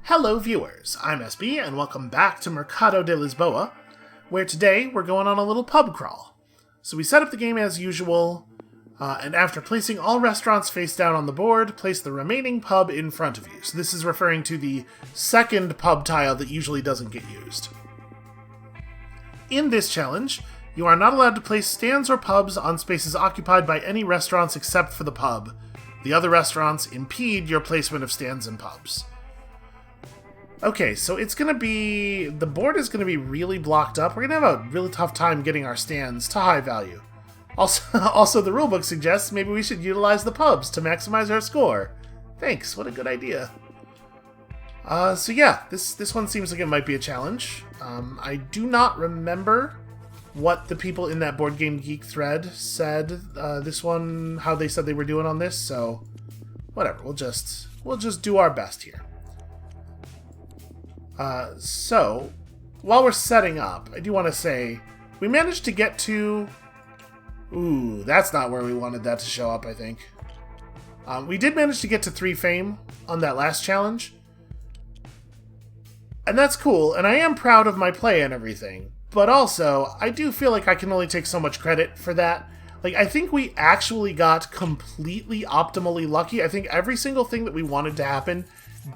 Hello viewers, I'm SB and welcome back to Mercado de Lisboa, where today we're going on a little pub crawl. So we set up the game as usual, and after placing all restaurants face down on the board, place the remaining pub in front of you. So this is referring to the second pub tile that usually doesn't get used. In this challenge, you are not allowed to place stands or pubs on spaces occupied by any restaurants except for the pub. The other restaurants impede your placement of stands and pubs. Okay, so it's going to be... the board is going to be really blocked up. We're going to have a really tough time getting our stands to high value. Also, the rulebook suggests maybe we should utilize the pubs to maximize our score. Thanks, what a good idea. So yeah, this one seems like it might be a challenge. I do not remember what the people in that Board Game Geek thread said, this one, how they said they were doing on this, so whatever, we'll just do our best here. So, while we're setting up, I do want to say, we managed to get to... Ooh, that's not where we wanted that to show up, I think. We did manage to get to 3 fame on that last challenge. And that's cool, and I am proud of my play and everything. But also, I do feel like I can only take so much credit for that. Like, I think we actually got completely optimally lucky. I think every single thing that we wanted to happen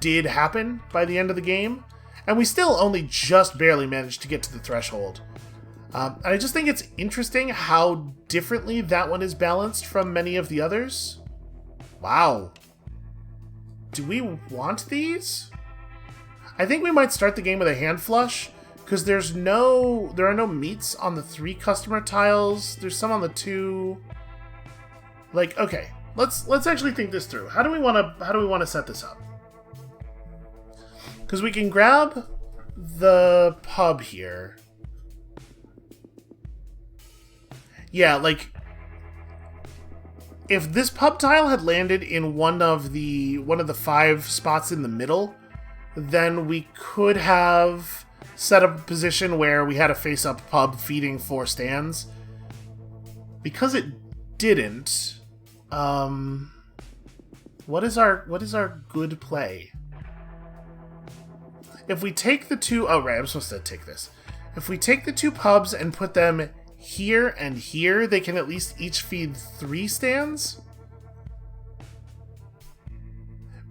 did happen by the end of the game. And we still only just barely managed to get to the threshold. And I just think it's interesting how differently that one is balanced from many of the others. Wow. Do we want these? I think we might start the game with a hand flush, because there are no meats on the 3 customer tiles. There's some on the 2. Like, okay, let's actually think this through. How do we want to set this up? Because we can grab the pub here. Yeah, like, if this pub tile had landed in one of the 5 spots in the middle, then we could have set up a position where we had a face-up pub feeding 4 stands. Because it didn't, what is our good play? If we take the 2... Oh, right, I'm supposed to take this. If we take the 2 pubs and put them here and here, they can at least each feed 3 stands?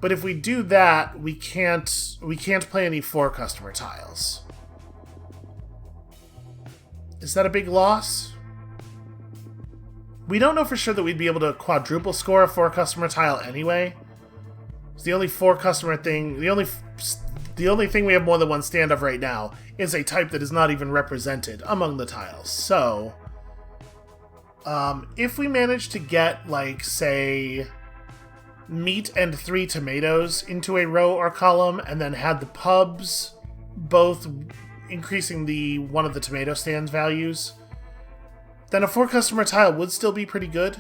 But if we do that, we can't play any 4 customer tiles. Is that a big loss? We don't know for sure that we'd be able to quadruple score a 4 customer tile anyway. It's the only 4 customer thing... The only thing we have more than 1 stand of right now is a type that is not even represented among the tiles. So, if we manage to get, like, say, meat and 3 tomatoes into a row or column, and then had the pubs both increasing one of the tomato stands values, then a 4 customer tile would still be pretty good.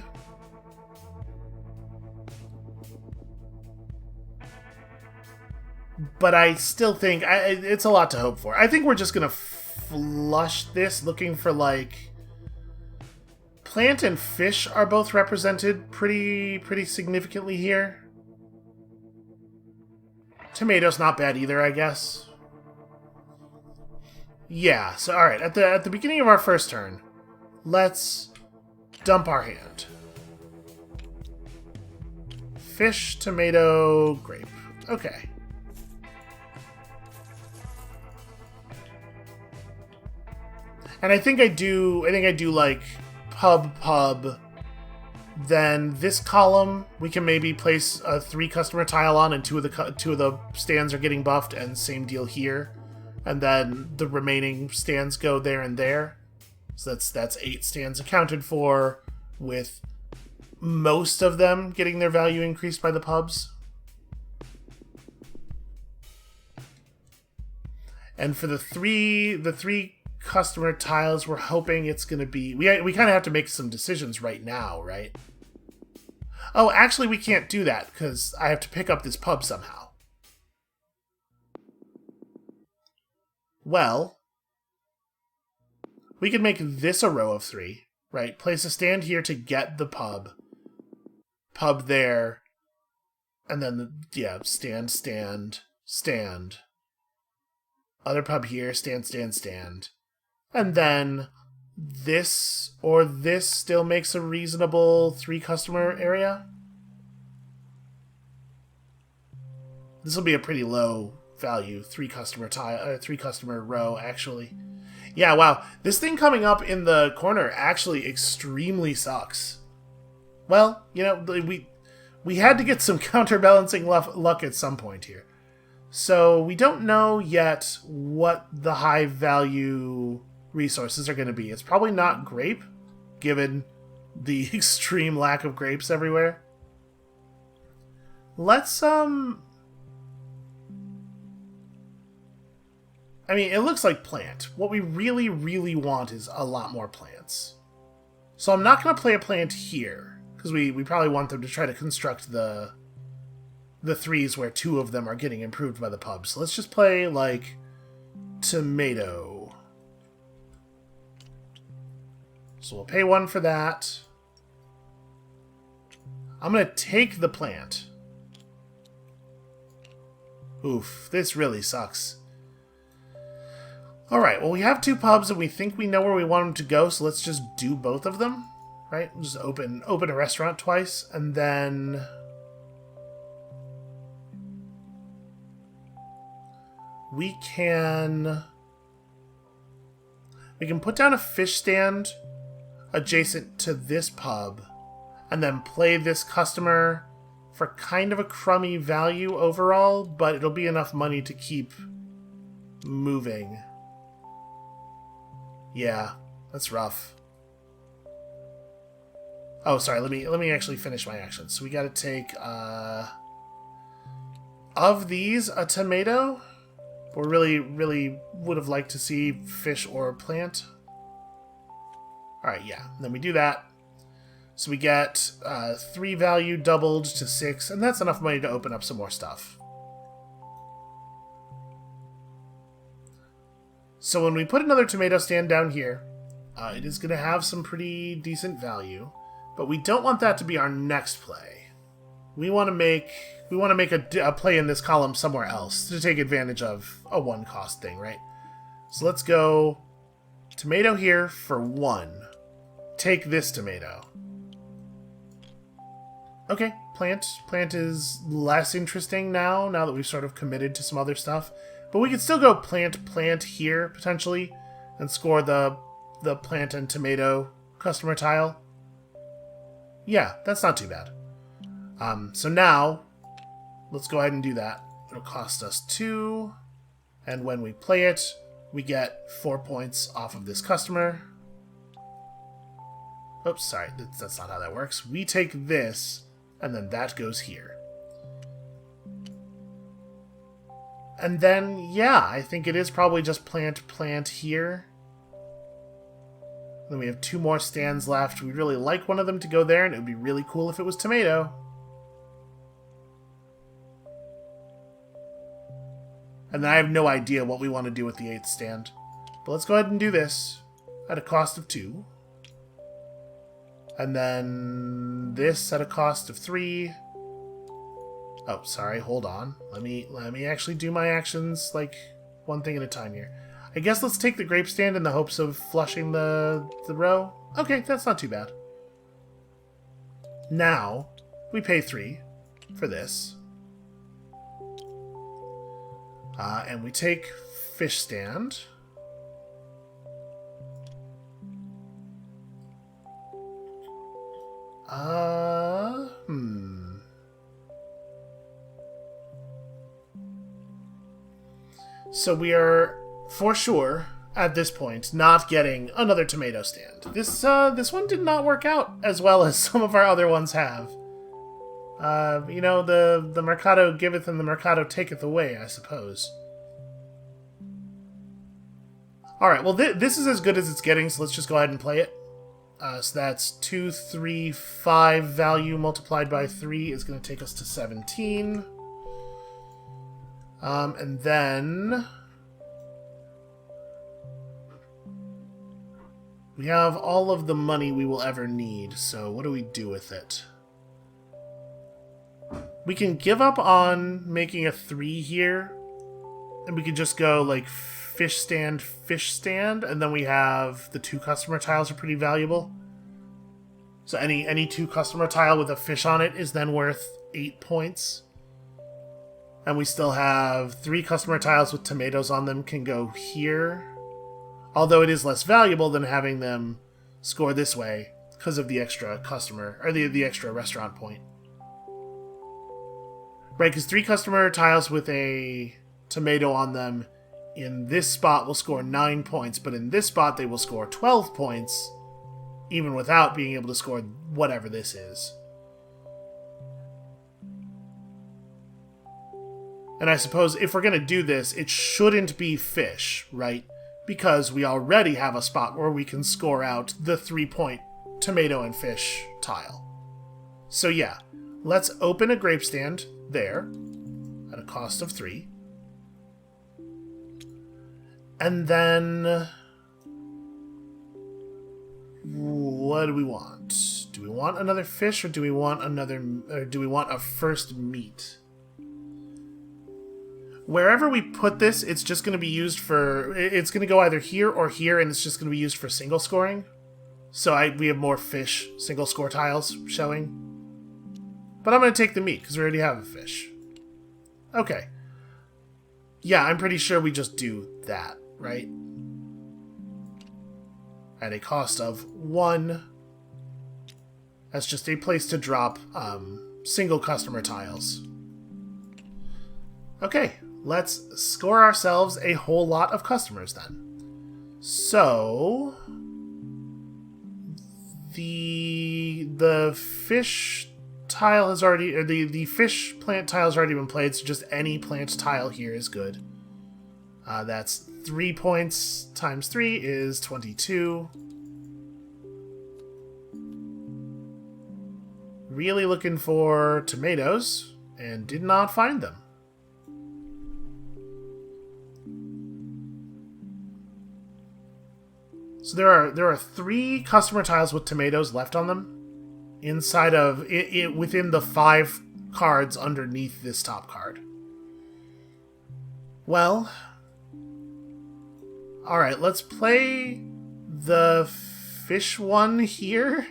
But I still think it's a lot to hope for. I think we're just going to flush this, looking for, like... Plant and fish are both represented pretty significantly here. Tomatoes not bad either, I guess. Yeah, so alright, at the beginning of our first turn, let's dump our hand. Fish, tomato, grape. Okay. And I think I do like pub, then this column we can maybe place a 3 customer tile on, and 2 of the stands are getting buffed, and same deal here. And then the remaining stands go there and there. So that's 8 stands accounted for, with most of them getting their value increased by the pubs. And for the three customer tiles, we're hoping it's going to be... We kind of have to make some decisions right now, right? Oh, actually, we can't do that, because I have to pick up this pub somehow. Well, we could make this a row of 3, right? Place a stand here to get the pub there, and then, yeah, stand, stand. Other pub here, stand, stand, stand. And then this or this still makes a reasonable 3-customer area. This will be a pretty low value 3-customer row, actually. Yeah, wow. This thing coming up in the corner actually extremely sucks. Well, you know, we had to get some counterbalancing luck at some point here. So we don't know yet what the high value resources are going to be. It's probably not grape, given the extreme lack of grapes everywhere. Let's, I mean, it looks like plant. What we really, really want is a lot more plants. So I'm not going to play a plant here, because we probably want them to try to construct the 3s where 2 of them are getting improved by the pub. So let's just play, like, tomato. So we'll pay 1 for that. I'm going to take the plant. Oof, this really sucks. Alright, well we have 2 pubs and we think we know where we want them to go, so let's just do both of them. Right? We'll just open a restaurant twice, and then we can put down a fish stand adjacent to this pub, and then play this customer for kind of a crummy value overall, but it'll be enough money to keep moving. Yeah, that's rough. Oh, sorry, let me actually finish my actions. So we gotta take, of these, a tomato. We're really would have liked to see fish or plant. Alright, yeah, and then we do that. So we get 3 value doubled to 6, and that's enough money to open up some more stuff. So when we put another tomato stand down here, it is going to have some pretty decent value, but we don't want that to be our next play. We want to make a play in this column somewhere else to take advantage of a 1-cost thing, right? So let's go tomato here for 1. Take this tomato. Okay, plant is less interesting now that we've sort of committed to some other stuff. But we could still go plant here, potentially, and score the plant and tomato customer tile. Yeah, that's not too bad. So now, let's go ahead and do that. It'll cost us 2, and when we play it, we get 4 points off of this customer. Oops, sorry, that's not how that works. We take this, and then that goes here. And then, yeah, I think it is probably just plant here. Then we have 2 more stands left. We'd really like one of them to go there, and it would be really cool if it was tomato. And then I have no idea what we want to do with the 8th stand. But let's go ahead and do this at a cost of 2. And then this at a cost of 3. Oh, sorry, hold on. Let me actually do my actions, like, one thing at a time here. I guess let's take the grape stand in the hopes of flushing the row. Okay, that's not too bad. Now, we pay 3 for this. And we take fish stand. So we are, for sure, at this point, not getting another tomato stand. This one did not work out as well as some of our other ones have. You know, the Mercado giveth and the Mercado taketh away, I suppose. Alright, well this is as good as it's getting, so let's just go ahead and play it. So that's 2, 3, 5 value multiplied by 3 is going to take us to 17. And then we have all of the money we will ever need, so what do we do with it? We can give up on making a 3 here And we could just go like fish stand, and then we have the 2 customer tiles are pretty valuable. So any 2 customer tile with a fish on it is then worth 8 points. And we still have 3 customer tiles with tomatoes on them can go here. Although it is less valuable than having them score this way because of the extra customer, or the extra restaurant point. Right, because 3 customer tiles with a tomato on them in this spot will score 9 points, but in this spot they will score 12 points, even without being able to score whatever this is. And I suppose if we're going to do this, it shouldn't be fish, right? Because we already have a spot where we can score out the 3-point tomato and fish tile. So yeah, let's open a grape stand there at a cost of 3. And then what do we want? Do we want another fish, or do we want a first meat? Wherever we put this, it's just going to be used for... It's going to go either here or here, and it's just going to be used for single scoring. So we have more fish single score tiles showing. But I'm going to take the meat, because we already have a fish. Okay. Yeah, I'm pretty sure we just do that, right? At a cost of 1. That's just a place to drop single customer tiles. Okay, let's score ourselves a whole lot of customers then. So the fish tile has already, or the fish plant tile has already been played, so just any plant tile here is good. That's 3 points times 3 is 22. Really looking for tomatoes, and did not find them. So there are 3 customer tiles with tomatoes left on them inside of it within the 5 cards underneath this top card. Well, all right, let's play the fish one here.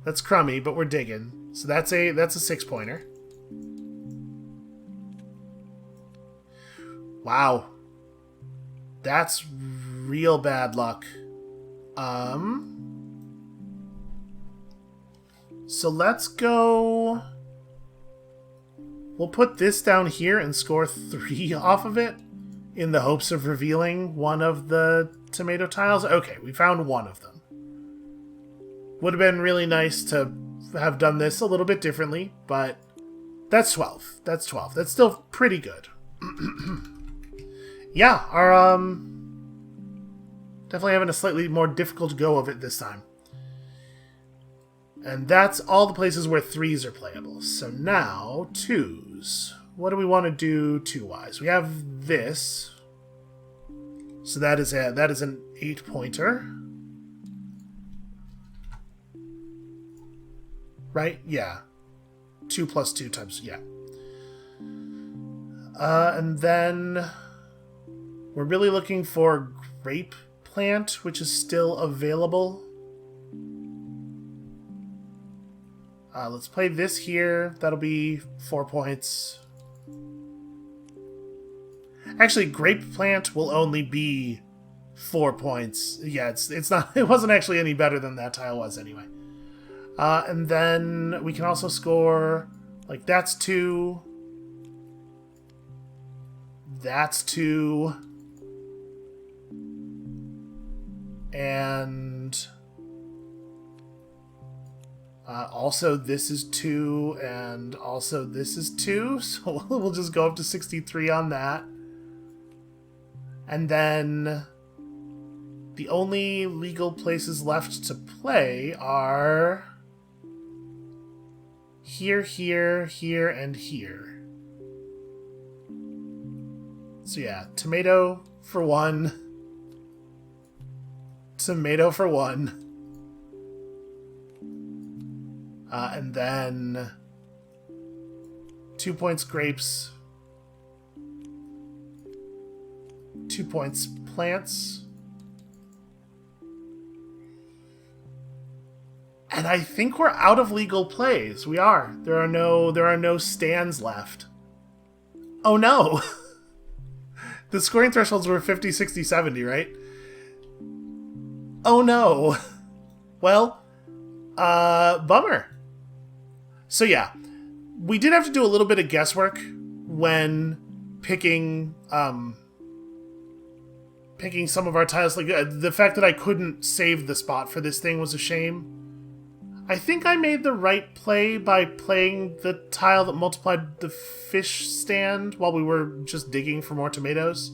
That's crummy, but we're digging. So that's a 6-pointer. Wow. That's real bad luck. So let's go... We'll put this down here and score 3 off of it in the hopes of revealing one of the tomato tiles. Okay, we found one of them. Would have been really nice to have done this a little bit differently, but that's 12. That's 12. That's still pretty good. Yeah, our definitely having a slightly more difficult go of it this time. And that's all the places where 3s are playable. So now 2s. What do we want to do 2-wise? We have this. So that is an 8-pointer. Right? Yeah. 2 plus 2 times, yeah. And then we're really looking for grape plant, which is still available. Let's play this here. That'll be 4 points. Actually, grape plant will only be 4 points. Yeah, it's not. It wasn't actually any better than that tile was anyway. And then we can also score, like, that's 2. That's 2. And also this is 2, and also this is 2. So we'll just go up to 63 on that. And then the only legal places left to play are here, here, here, and here. So yeah, tomato for 1. Tomato for 1. And then 2 points grapes. 2 points plants. And I think we're out of legal plays. We are. There are no stands left. Oh no! The scoring thresholds were 50, 60, 70, right? Oh no! Well, bummer. So yeah, we did have to do a little bit of guesswork when picking some of our tiles. Like the fact that I couldn't save the spot for this thing was a shame. I think I made the right play by playing the tile that multiplied the fish stand while we were just digging for more tomatoes.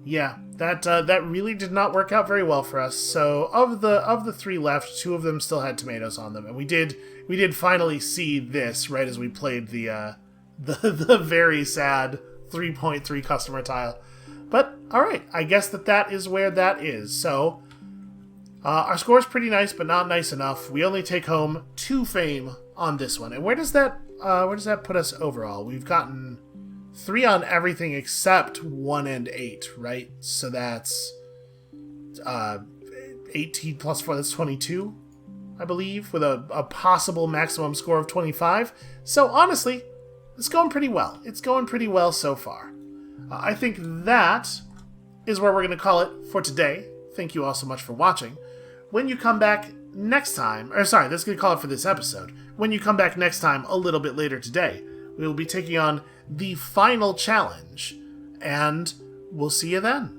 Yeah, that really did not work out very well for us. So of the 3 left, 2 of them still had tomatoes on them, and we did finally see this right as we played the very sad 3.3 customer tile. But alright, I guess that is where that is. So our score is pretty nice, but not nice enough. We only take home 2 fame on this one. And where does that put us overall? We've gotten 3 on everything except 1 and 8, right? So that's 18 plus 4, that's 22, I believe, with a possible maximum score of 25. So honestly, it's going pretty well. It's going pretty well so far. I think that is where we're going to call it for today. Thank you all so much for watching. When you come back next time, that's going to call it for this episode. When you come back next time, a little bit later today, we will be taking on the final challenge, and we'll see you then.